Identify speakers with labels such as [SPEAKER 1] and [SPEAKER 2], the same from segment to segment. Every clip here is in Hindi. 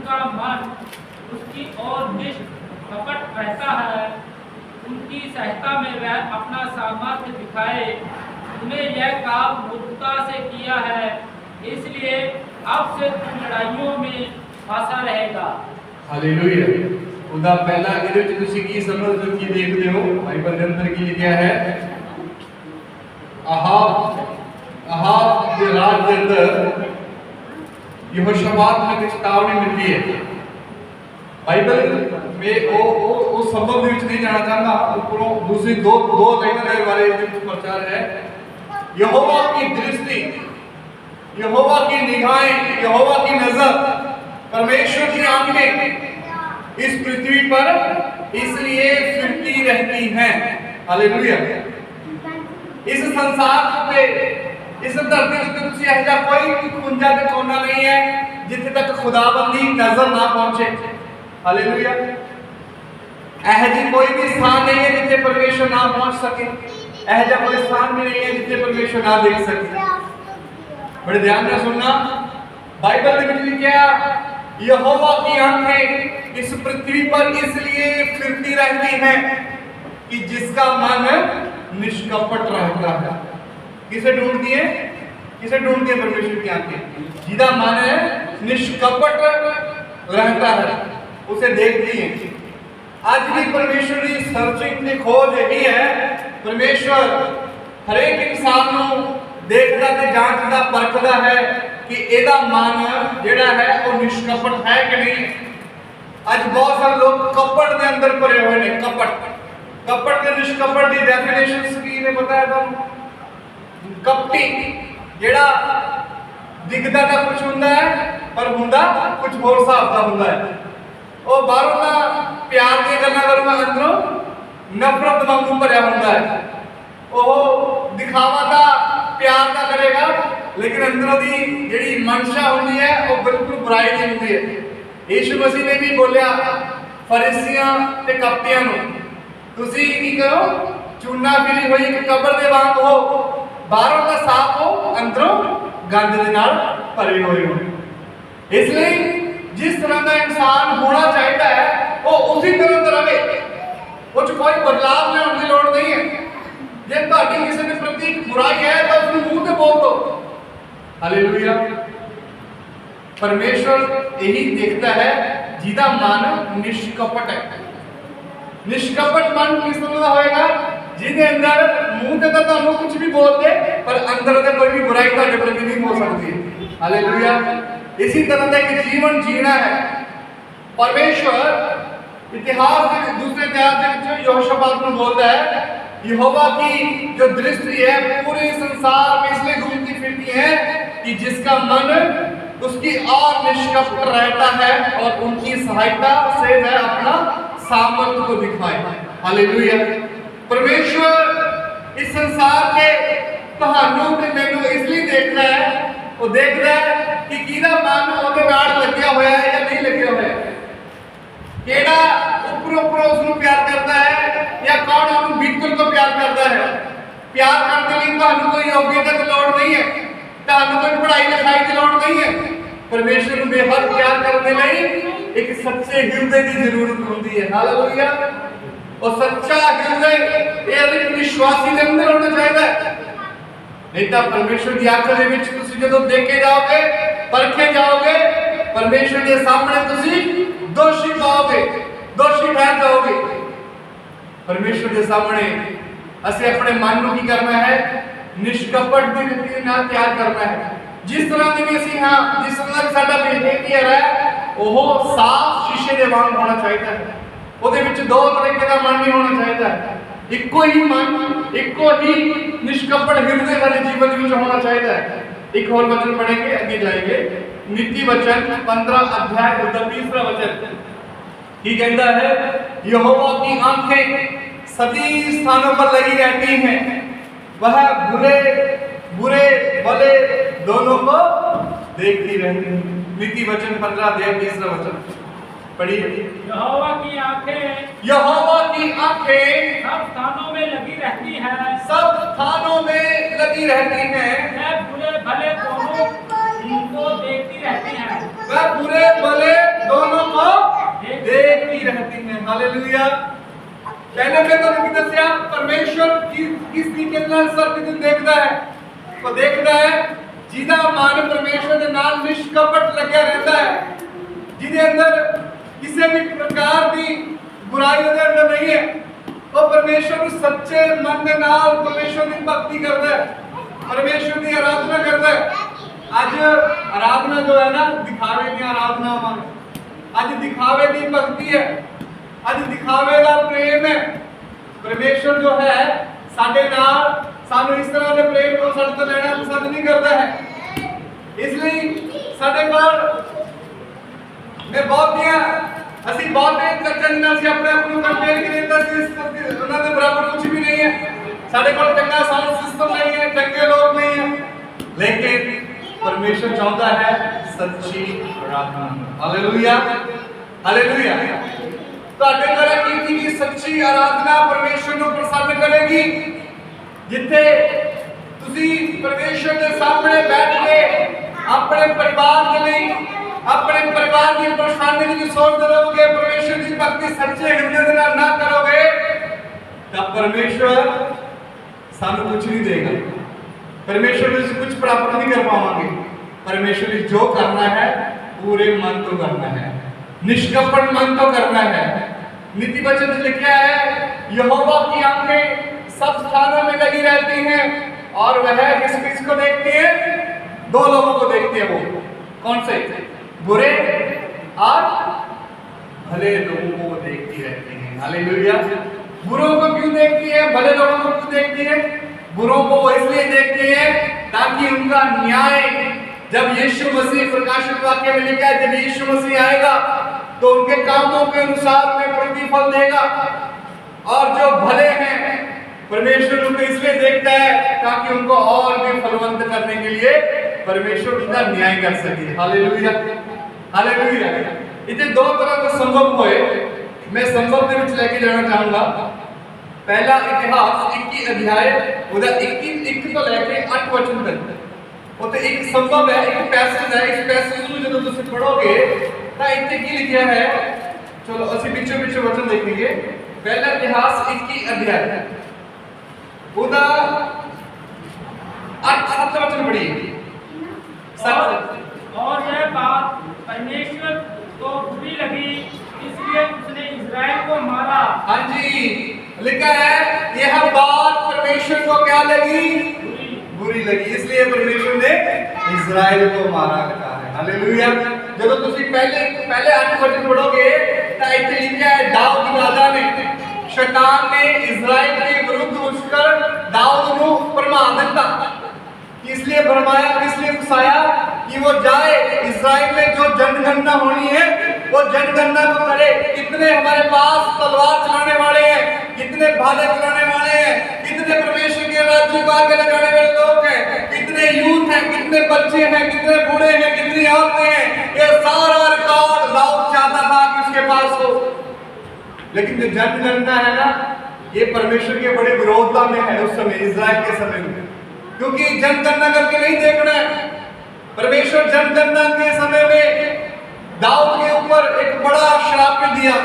[SPEAKER 1] उनका मन उसकी ओर निष्कपट रहता है। उनकी सहायता में वह अपना सामर्थ्य दिखाए। उन्हें यह काम मूर्खता से किया है, इसलिए अब से तुम लड़ाइयों में फंसा रहेगा।
[SPEAKER 2] हालेलुया। ਉਹਦਾ ਪਹਿਲਾ ਇਹਦੇ ਵਿੱਚ ਤੁਸੀਂ ਕੀ ਸਮਝਦੇ ਹੋ, ਕੀ ਦੇਖਦੇ ਹੋ? ਬਾਈਬਲ ਦੇ ਅੰਦਰ ਕੀ ਲਿਖਿਆ ਹੈ? आहाब के राज के अंदर यहोशापात में चेतावनी मिलती है। बाइबल में वो संबंध विच नहीं जाना चाहता, ऊपरों दूसरी दो लाइनों के बारे में प्रचार है। यहोवा की दृष्टि, यहोवा की निगाहें, यहोवा की नजर, परमेश्वर की आंखें इस पृथ्वी पर इसलिए फिरती रहती हैं। हालेलुया। इस संसार पे, इस धरती उत्ते तुसी ऐसा कोई भी कुंजा ते कोना नहीं है जिथे तक खुदाबंदी नजर ना पहुंचे। हालेलुया। ऐसा कोई भी स्थान नहीं है जिथे परमेश्वर ना पहुंच सके। ऐसा कोई स्थान भी नहीं है जिथे परमेश्वर ना देख सके। बड़े ध्यान से सुनना, बाइबल में लिखा लिखा यहोवा की आंखें इस पृथ्वी पर इसलिए फिरती रहती हैं कि जिसका मन निष्कपट रहता है। किसे ढूंढती है? किसे ढूंढती है? परमेश्वर की आंखें जिसका मन है निष्कपट रहता है, उसे देखती है। आज भी परमेश्वर की सर्चिंग की खोज यही है। परमेश्वर हर एक इंसान को देखता ते जांचता परखता है कि एदा मन जेड़ा है वो निष्कपट है कि नहीं। आज बहुत सारे लोग कपट के अंदर भरे हुए हैं। कपट के निष्कपट की डेफिनेशन की ने पता है तुम? कपटी जेड़ा दिखता तो कुछ हुंदा है पर हुंदा कुछ होर हिसाब दा हुंदा है। वो बाहरों का प्यार दी गल्लां करूंगा, अंदरों नफरत वांगू भरिया हुंदा है। वो दिखावा दा प्यार दा करेगा, लेकिन अंदरों दी जेड़ी मनशा हुंदी है वो बिल्कुल बुराई दी हुंदी है। यीशु मसीह ने भी बोलिया फरीसियां ते कपटियां नूं, तुसी की करो चूना फिरी हुई एक कब्र दे वांग हो, बाहरों का साफ हो, अंदरों गंद दे नाल भरे हुए हो। इसलिए जिस तरह का इंसान होना चाहता है वो उसी तरह का रहे, वो कोई बदलाव लाने की लोड़ नहीं है। जे ਤੁਹਾਡੀ ਕਿਸੇ ਦੇ ਪ੍ਰਤੀ बुराई है तो उसने मुंह से बोल दो। हालेलुया। परमेश्वर यही देखता है जिसका मन निष्कपट है। निष्कपट मन किस तरह का होएगा? जिसके अंदर मुंह से तो तुम कुछ भी बोल दे पर अंदर से कोई भी बुराई ਤੁਹਾਡੇ प्रति नहीं हो सकती। हालेलुया। इसी तरह का एक जीवन जीना है। परमेश्वर इतिहास के दूसरे इतिहास में यहोशापात में बोलता है यहोवा की जो दृष्टि है पूरे संसार में इसलिए घूमती फिरती है कि जिसका मन उसकी और निष्कपट रहता है और उनकी सहायता से वह अपना सामर्थ्य को दिखाए। हालेलुया। परमेश्वर इस संसार के कहानों के मैनू इसलिए देख रहा है, वो देख रहा है कि किदा मन ओदे नाल लग्या होया है या नहीं लग्या होया है, केड़ा ऊपर उसको प्यार करता है या कौन उसको भीतर को प्यार करता है। प्यार करने के लिए ਤੁਹਾਨੂੰ कोई योग्यता की लोड़ नहीं है, ਤੁਹਾਨੂੰ कोई पढ़ाई लिखाई की लोड़ नहीं है। परमेश्वर को बेहद प्यार करने लिए एक सच्चे हृदय की जरूरत होती है। हालेलुया। और सच्चा हृदय एक विश्वासी के अंदर होना चाहिए। नहीं तो परमेश्वर की आंखों के विच तुसी जदों देखे जाओगे, परखे जाओगे, परमेश्वर के सामने तुसी दोषी पाओगे, दोषी ठहर जाओगे। परमेश्वर के सामने असे अपने मन को की करना है? निष्कपट दी रीति नाल तैयार करना है। जिस तरह की भी असी हां, जिस तरह का साडा बिहेवियर है वो साफ शीशे दे वांग होना चाहिए। ਉਹਦੇ ਵਿੱਚ ਦੋ ਤਰੀਕੇ ਦਾ ਮਨ ਨਹੀਂ ਹੋਣਾ ਚਾਹੀਦਾ। ਇੱਕੋ ਹੀ ਮਨ, ਇੱਕੋ ਹੀ ਨਿਸ਼ਕਪਟ ਹਿਰਦੇ ਸਾਡੇ ਜੀਵਨ ਵਿੱਚ ਹੋਣਾ ਚਾਹੀਦਾ ਹੈ। एक और वचन पढ़ेंगे, आगे जाएंगे। नीति वचन 15 अध्याय उसका 30वां वचन की कहता है यहोवा की आंखें सभी स्थानों पर लगी रहती हैं, वह बुरे बुरे भले दोनों को देखती रहती है। नीति वचन 15 अध्याय 30वां वचन पढ़िए।
[SPEAKER 1] यहोवा की आंखें,
[SPEAKER 2] यहोवा की आंखें
[SPEAKER 1] सब स्थानों में लगी रहती है,
[SPEAKER 2] सब स्थानों में लगी रहती हैं,
[SPEAKER 1] वह बुरे भले दोनों इनको देखती रहती है।
[SPEAKER 2] वह बुरे भले हालेलुया। पहले मैं तो नहीं दसिया परमेश्वर किस तरीके नाल सब कुछ देखता है, तो देखता है जिदा मन परमेश्वर के नाल निष्कपट लगे रहता है, जिदे अंदर किसी भी प्रकार की बुराई उहदे अंदर नहीं है, वो परमेश्वर सच्चे मन के नाल परमेश्वर की भक्ति करता है, परमेश्वर की आराधना करता है। आज आराधना जो है ना, दिखावे की आराधना हमारी, आज दिखावे की भक्ति है, आज दिखावे का प्रेम है। परमेश्वर जो है साडे नाल सानू इस तरह के प्रेम को सड़ तो लेना पसंद नहीं करता है। इसलिए साडे कोल मैं बहुत दिया ਅਸੀਂ ਬਹੁਤ ਚਰਚਾ ਨਾਲ ਸੀ ਆਪਣੇ ਆਪ ਨੂੰ ਕੰਪੇਅਰ ਕਰੀਏ ਤਾਂ ਉਹਨਾਂ ਦੇ ਬਰਾਬਰ ਕੁਝ ਵੀ ਨਹੀਂ ਹੈ। ਸਾਡੇ ਕੋਲ ਚੰਗਾ ਸਾਊਂਡ ਸਿਸਟਮ ਨਹੀਂ ਹੈ, ਚੰਗੇ ਲੋਕ नहीं है, लेकिन परमेश्वर चाहता है सच्ची आराधना। Hallelujah hallelujah. ਤੁਹਾਡੇ ਘਰ ਕੀਤੀ की सच्ची आराधना परमेश्वर ਨੂੰ ਪ੍ਰਸੰਨ ਕਰੇਗੀ, ਜਿੱਥੇ ਤੁਸੀਂ परमेश्वर ਦੇ ਸਾਹਮਣੇ ਬੈਠ ਕੇ ਆਪਣੇ ਪਰਿਵਾਰ ਦੇ ਲਈ अपने परिवार की परेशानी की सोचते रहोगे, परमेश्वर की भक्ति सच्चे हृदय से ना करोगे, तब परमेश्वर सानू कुछ नहीं देगा, परमेश्वर से कुछ प्राप्त नहीं कर पाओगे। परमेश्वर जो करना है पूरे मन तो करना है, निष्कपट मन तो करना है। नीति वचन में लिखा है यहोवा की आंखें सब स्थानों में लगी रहती हैं और वह किसको देखती है? दो लोगों को देखती है। वो कौन से? बुरे और भले लोगों को देखती रहती है। हालेलुया। बुरों को क्यों देखती है, भले लोगों को क्यों देखती है? बुरों को इसलिए देखती है ताकि उनका न्याय, जब यीशु मसीह प्रकाशित वाक्य में लिखा है जब यीशु मसीह आएगा तो उनके कामों के अनुसार में प्रतिफल देगा। और जो भले हैं परमेश्वर उनको इसलिए देखता है ताकि उनको और भी फलवंत करने के लिए परमेश्वर उनका न्याय कर सके। Hallelujah hallelujah. इतने दो तरह के संभव हुए, मैं संभव के विच लेके जाना चाहूंगा। पहला इतिहास 21 अध्याय उधर 21 तो लेके 8 वचन तक उते एक संभव है, एक पैसेज है। इस पैसेज में जब तुम पढ़ोगे तो इतने की लिखा है, चलो असि बीचों बीच वचन देखेंगे। पहला इतिहास 21 अध्याय उधर 8-7 वचन पढ़िए।
[SPEAKER 1] और यह बात परमेश्वर को बुरी लगी, इसलिए उसने इज़राइल को मारा।
[SPEAKER 2] हाँ जी, लिखा है यह बात परमेश्वर को क्या लगी? बुरी लगी, इसलिए परमेश्वर ने इज़राइल को मारा लिखा है। हालेलुया। जब तुम पहले 8 वचन पढ़ोगे तो इतने लिखा है दाऊद राजा ने, शैतान ने इज़राइल के विरुद्ध उठकर दाऊद को भरमा दिया। इसलिए भरमाया, इसलिए उकसाया कि वो जाए इज़राइल में जो जनगणना होनी है वो जनगणना को करे। कितने हमारे पास तलवार चलाने वाले हैं, कितने भाले चलाने वाले हैं, कितने परमेश्वर के राज्य को आगे लगाने वाले लोग हैं, कितने यूथ हैं, कितने बच्चे हैं, कितने बूढ़े हैं, कितनी औरतें हैं। ये सारा रिकॉर्ड दाऊद चाहता था कि उसके पास हो। लेकिन जो जनगणना है ना, ये परमेश्वर के बड़े विरोधता में है उस समय, इज़राइल के समय में, क्योंकि जनगणना करके नहीं देखना है। परमेश्वर जनगणना के समय में दाऊद के ऊपर एक बड़ा श्राप दिया।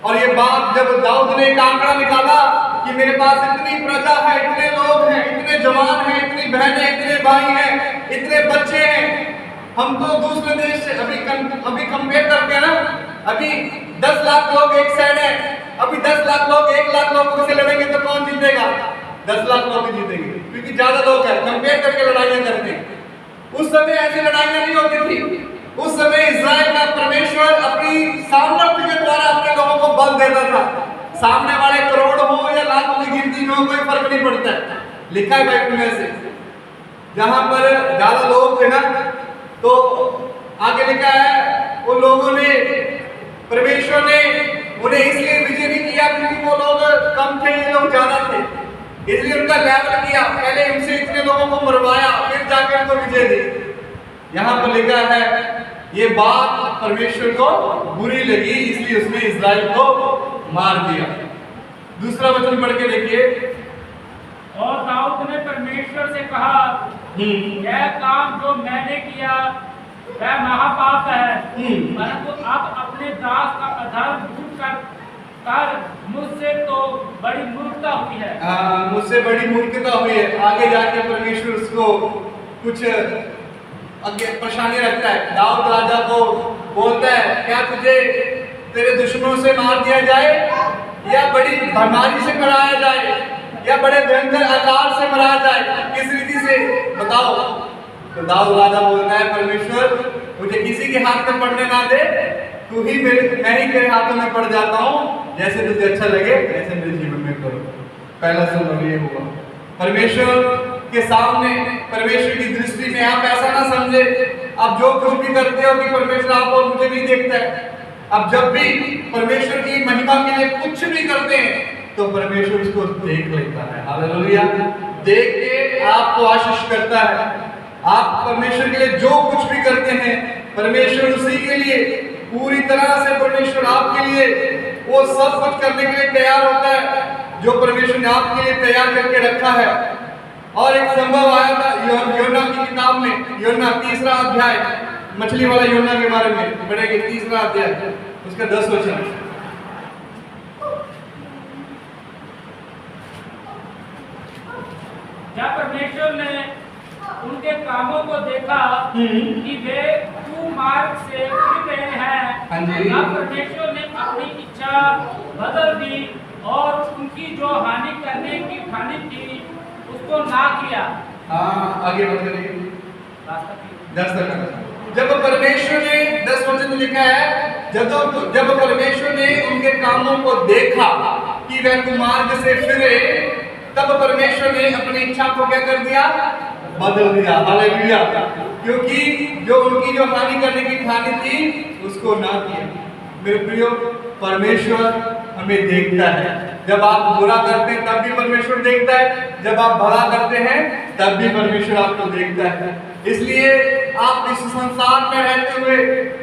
[SPEAKER 2] और ये बात जब दाऊद ने एक आंकड़ा निकाला कि मेरे पास इतनी प्रजा है, इतने लोग हैं, इतने जवान हैं, इतनी बहनें, इतने भाई हैं, इतने बच्चे हैं, हम तो दूसरे देश से अभी कंपेयर करके ना, अभी 10 लाख लोग एक साइड है, अभी 10 लाख लोग 1 लाख लोगों से लड़ेंगे तो कौन जीतेगा? 10 लाख लोग जीतेंगे, क्योंकि ज्यादा लोग हैं, कंपेयर करके लड़ाइयां करते हैं। उस समय ऐसी लड़ाइयां नहीं होती थी। उस समय इज़राइल का परमेश्वर अपनी सामर्थ्य के द्वारा अपने लोगों को बल देता था। सामने वाले करोड़ हो या लाखों की गिनती में हो, कोई फर्क नहीं पड़ता है। लिखा है बाइबल में से, जहां पर ज्यादा लोग थे ना, तो आगे लिखा है उन लोगों ने, परमेश्वर ने उन्हें इसलिए विजय नहीं किया क्योंकि वो लोग कम थे, ये लोग ज्यादा थे, इसलिए उनका लेवल किया। पहले उनसे इतने लोगों को मरवाया, फिर जाकर उनको विजय दी। यहाँ पर लिखा है ये बात परमेश्वर को बुरी लगी, इसलिए उसने इज़राइल को मार दिया। दूसरा वचन पढ़ के देखिए।
[SPEAKER 1] और दाऊद ने परमेश्वर से कहा, यह काम जो मैंने किया वह महापाप है, परंतु अब अपने दास का अधर्म दूर कर कर मुझसे तो बड़ी मूर्खता हुई है।
[SPEAKER 2] मुझसे बड़ी मूर्खता हुई है। आगे जाके परमेश्वर उसको कुछ आगे परेशानी रखता है। दाऊद राजा को बोलता है, क्या तुझे तेरे दुश्मनों से मार दिया जाए, या बड़ी बीमारी से मराया जाए, या बड़े भयंकर आकार से मराया जाए, किस रीति से बताओ। तो दाऊद राजा बोलता है, परमेश्वर मुझे किसी के हाथ में पड़ने ना दे, मैं ही तेरे हाथों में पड़ जाता हूँ, जैसे तुझे अच्छा लगे ऐसे मेरे जीवन में करो। पहला संभव ये हुआ। परमेश्वर के सामने, परमेश्वर की दृष्टि में आप ऐसा ना समझे आप जो कुछ भी करते हो कि परमेश्वर आप और मुझे नहीं देखता है। अब जब भी परमेश्वर की महिमा के लिए कुछ भी करते हैं तो परमेश्वर उसको देख लेता है। हालेलुया। देख के आपको आशीष करता है। आप परमेश्वर के लिए जो कुछ भी करते हैं परमेश्वर उसी के लिए पूरी तरह से, परमेश्वर आपके लिए वो सब कुछ करने के लिए तैयार होता है जो परमेश्वर ने आपके लिए तैयार करके रखा है। और एक संभव आया था योना की किताब में, योना 3रा अध्याय, मछली वाला योना के बारे में पढ़ेंगे। 3रा अध्याय उसका 10 वचन।
[SPEAKER 1] जब परमेश्वर ने उनके कामों को देखा कि वे कुमार्ग से फिर रहे हैं, तब परमेश्वर ने अपनी इच्छा बदल दी और उनकी जो हानि करने की ठानी थी उसको ना किया।
[SPEAKER 2] आगे बढ़ते 10 तक। जब परमेश्वर ने 10 वचन लिखा है, जब परमेश्वर ने उनके कामों को देखा कि वे कुमार्ग से फिरे, तब परमेश्वर ने अपनी इच्छा को क्या कर दिया, बदल दिया। हालेलुया। क्योंकि उनकी जो हानि करने की ठानी थी उसको ना किया। मेरे प्रियो, परमेश्वर हमें देखता है। जब आप बुरा करते हैं तब भी परमेश्वर देखता है, जब आप भला करते हैं तब भी परमेश्वर आपको देखता है। इसलिए आप इस संसार में रहते हुए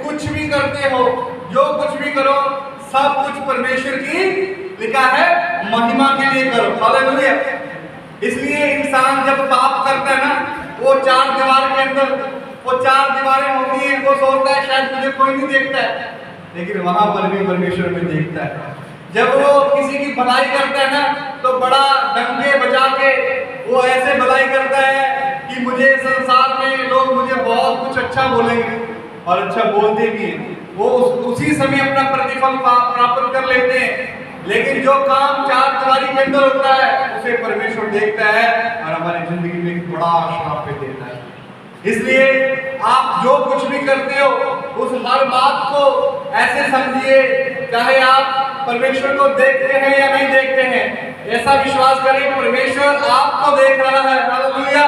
[SPEAKER 2] कुछ भी करते हो, जो कुछ भी करो, सब कुछ परमेश्वर की लिखा है महिमा के लिए करो। हालेलुया। इसलिए इंसान जब पाप करता है ना, वो 4 दीवार के अंदर, वो 4 दीवारें होती हैं, वो सोचता है शायद मुझे कोई नहीं देखता है, लेकिन वहां पर भी परमेश्वर में देखता है। जब वो किसी की भलाई करता है ना, तो बड़ा डंके बजा के वो ऐसे भलाई करता है कि मुझे संसार में लोग मुझे बहुत कुछ अच्छा बोलेंगे, और अच्छा बोलते भी हैं। वो उसी समय अपना प्रतिफल प्राप्त कर लेते हैं। लेकिन जो काम 4 दीवारी के अंदर होता है उसे परमेश्वर देखता है और हमारी जिंदगी में एक बड़ा श्राप देता है। इसलिए आप जो कुछ भी करते हो उस हर बात को ऐसे समझिए, चाहे आप परमेश्वर को देखते हैं या नहीं देखते हैं, ऐसा विश्वास करें परमेश्वर आपको देख रहा है। हालेलुया।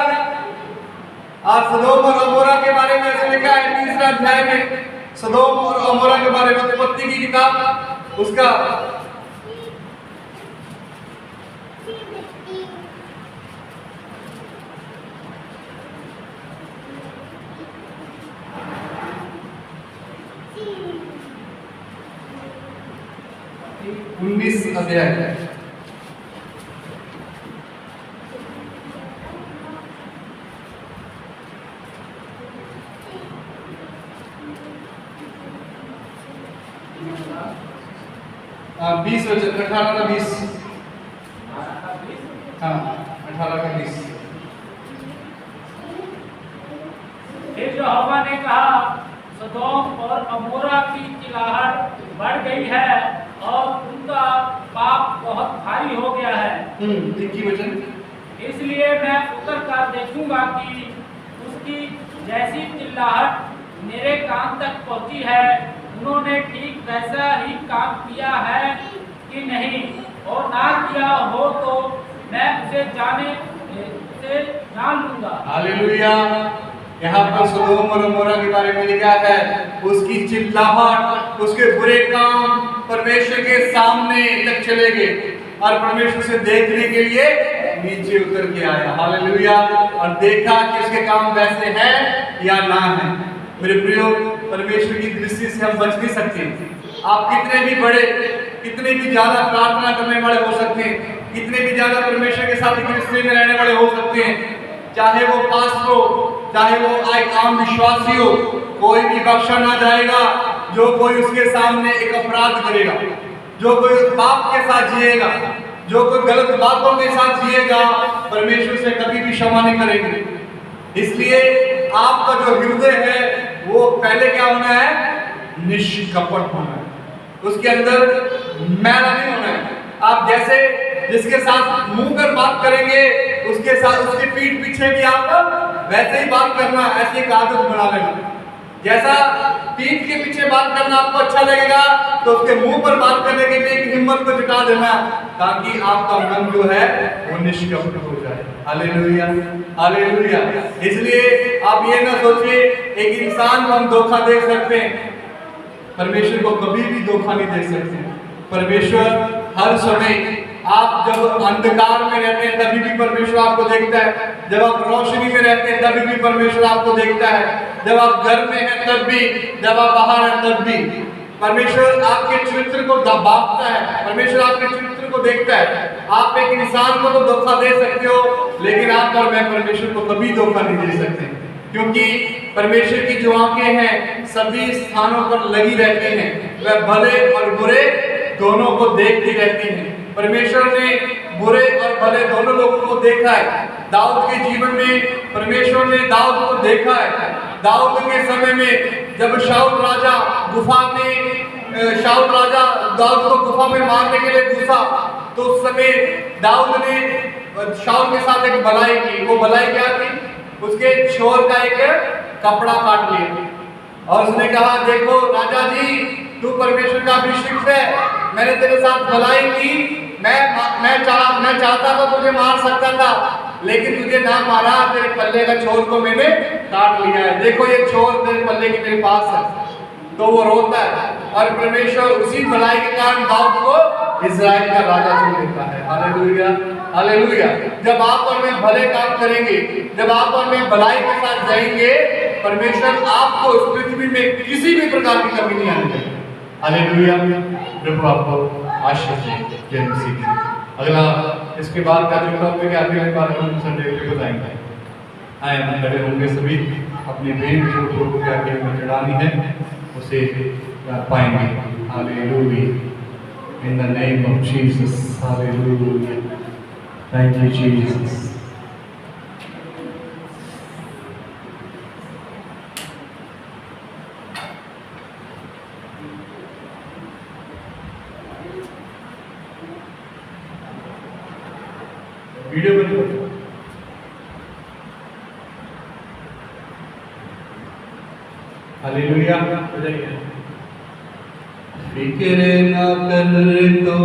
[SPEAKER 2] आप सदोम और अमोरा के बारे में ऐसे लिखा है 3रा अध्याय में, सदोम और अमोरा के बारे में, उत्पत्ति की किताब उसका 19 अध्याय। हाँ 20 वचन, 18 का 20। हाँ 18 का 20।
[SPEAKER 1] फिर यहोवा ने कहा, सदोम और अमोरा की चिल्लाहट बढ़ गई है और उनका पाप बहुत भारी हो गया है।
[SPEAKER 2] 21 वचन।
[SPEAKER 1] इसलिए मैं उतर कर देखूंगा कि उसकी जैसी चिल्लाहट मेरे कान तक पहुंची है, उन्होंने ठीक वैसा ही काम किया है कि नहीं, और ना किया हो तो मैं उसे जान लूंगा।
[SPEAKER 2] हालेलुया। यहाँ पर सदोम और अमोरा के बारे में लिखा है, उसकी चिल्लाहट, उसके बुरे काम परमेश्वर के सामने तक चले गए और परमेश्वर से देखने के लिए नीचे उतर के आया। हालेलुया। और देखा कि उसके काम वैसे हैं या ना है। मेरे प्रियो, परमेश्वर की दृष्टि से हम बच नहीं सकते। आप कितने भी बड़े, कितने भी ज्यादा प्रार्थना करने वाले हो सकते हैं, कितने भी ज्यादा परमेश्वर के साथ एक रिश्ते में रहने वाले हो सकते हैं, चाहे वो पास्टर हो, चाहे वो एक आम विश्वासी हो, कोई भी बख्शा ना जाएगा जो कोई उसके सामने एक अपराध करेगा। जो कोई पाप के साथ जिएगा, जो कोई गलत बातों के साथ जिएगा, परमेश्वर से कभी भी क्षमा नहीं करेंगे। इसलिए आपका जो हृदय है वो पहले क्या होना है? निष्कपट होना है, उसके अंदर मैला नहीं होना है। आप जैसे जिसके साथ मुंह पर बात करेंगे उसके साथ उसके पीठ पीछे भी आप वैसे ही बात करना, ऐसी एक आदत बना लेना। जैसा पीठ के पीछे बात करना आपको अच्छा लगेगा तो उसके मुंह पर बात करने के लिए एक हिम्मत को जुटा देना, ताकि आपका मन जो है वो निष्कपट हो जाए। Hallelujah, hallelujah. इसलिए आप ये ना सोचिए एक इंसान को हम धोखा दे सकते हैं, परमेश्वर को कभी भी धोखा नहीं दे सकते। परमेश्वर हर समय, आप जब अंधकार में रहते हैं तभी भी परमेश्वर आपको देखता है, जब आप रोशनी में रहते हैं तभी भी परमेश्वर आपको देखता है, जब आप घर में हैं तब भी, जब आप बाहर हैं तब भी। परमेश्वर आपके चरित्र को दबाता है, परमेश्वर आपके चरित्र को देखता है। आप एक इंसान को तो धोखा दे सकते हो, लेकिन आप और मैं परमेश्वर को कभी धोखा नहीं दे सकते, क्योंकि परमेश्वर की जो आंखें हैं सभी स्थानों पर लगी रहती हैं, वह भले और बुरे दोनों को देखती रहती हैं। परमेश्वर ने बुरे और भले दोनों लोगों को देखा है। दाऊद के जीवन में परमेश्वर ने दाऊद को देखा है। दाऊद के समय में जब शाऊल राजा दाऊद को गुफा में मारने के लिए घुसा, तो उस समय दाऊद ने शाऊल के साथ एक भलाई की। वो भलाई क्या थी? उसके छोर का एक कपड़ा काट लिया और उसने कहा, देखो राजा जी, तू परमेश्वर का अभिषिक्त है, मैंने तेरे साथ भलाई की, मैं चाहता था तुझे मार सकता था, लेकिन तुझे ना मारा, तेरे पल्ले का छोर को मैंने काट लिया है। देखो ये छोर तेरे पल्ले के मेरे पास है। तो वो रोता है और परमेश्वर उसी भलाई के कारण दाऊद को इस्राएल का राजा चुन लेता है। Hallelujah, hallelujah. जब आप और मैं भले काम करेंगे, जब आप और मैं भलाई के साथ जाएंगे, परमेश्वर आपको इस पृथ्वी में किसी भी प्रकार की कमी नहीं आने देगा। हालेलुया। प्रभु आपको आशीष दे। जय मसीह। अगला इसके बाद का जो टॉपिक है अगले बार हम संडे को बताएंगे। आए हम खड़े होंगे, सभी अपनी बेन जो प्रभु के आगे में चढ़ानी है उसे पाएंगे। Hallelujah. In the name of Jesus. Hallelujah. Thank you, Jesus. Video बंद। हालेलुया। फिक्र न कर तो